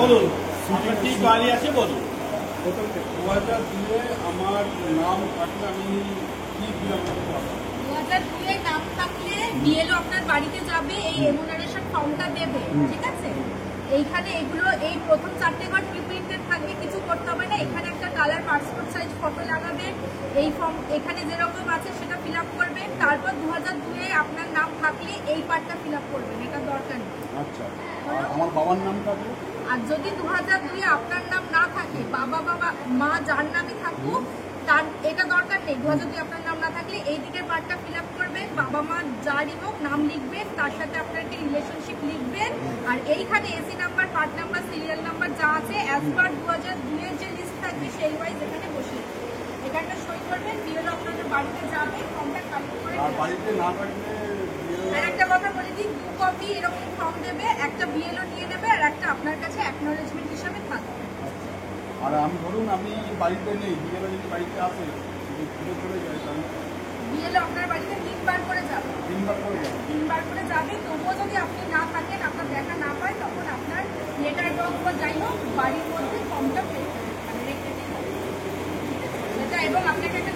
বলুন কি গাড়ি আছে বলুন। 2002 আমার নাম থাকলে আমি কি ফিল আপ করতে পারবো? 2002 এ নাম থাকলে বিএলও আপনার বাড়িতে যাবে, এই এমুনারেশন ফর্মটা দেবে, ঠিক আছে? এইখানে এগুলো এই প্রথম 4টে ঘর প্রিপ্রিন্টেড থাকবে, কিছু করতে হবে না। এখানে একটা কালার পাসপোর্ট সাইজ ফটো লাগাবে, এই ফর্ম এখানে যেরকম আছে সেটা ফিল আপ করবেন। তারপর 2002 এ আপনার নাম থাকলে এই পার্টটা ফিল আপ করবেন, এটা দরকার নেই। আচ্ছা, আর আমার বাবার নাম থাকলে? আর যদি 2002 এ আপনার নাম না থাকে, বাবা মা যার নামে থাকুক তার এটা দরকার নেই। 2002 আপনার নাম না থাকলে এই দিকের পার্টটা ফিল আপ করবেন, বাবা মা যারই হোক নাম লিখবেন, তার সাথে আপনার একটা রিলেশনশিপ লিখবেন। আর এইখানে AC number, part number, serial number যা আছে অ্যাজ পার 2002 এর যে লিস্ট থাকবে সেই ওয়াইজ এখানে বসে এখানটা সই করবেন। বিএলও আপনাদের বাড়িতে যাবে, ফর্মটা কালেক্ট করে। আর বাড়িতে না থাকলে? আর একটা কথা বলে দিই, 2 কপি এরকম ফর্ম দেবে, একটা বিএলও নিয়ে নেবে আর একটা আপনার কাছে অ্যাকনোলেজমেন্ট হিসাবে থাকবে। আর আমি ধরুন আমি বাড়িতে নেই, বিয়েলো যদি বাড়িতে আসে ঘুরে চলে যায় তাহলে? বিএলও আপনার বাড়িতে 3 বার করে যাবে। 3 বার করে যাবে? 3 বার করে যাবে। তবুও যদি আপনি না থাকেন, আপনার দেখা না পায়, তখন আপনার লেটার বক্স বা যাই হোক বাড়ির মধ্যে ফর্মটা রেখে দিন। এবং আপনাকে একটা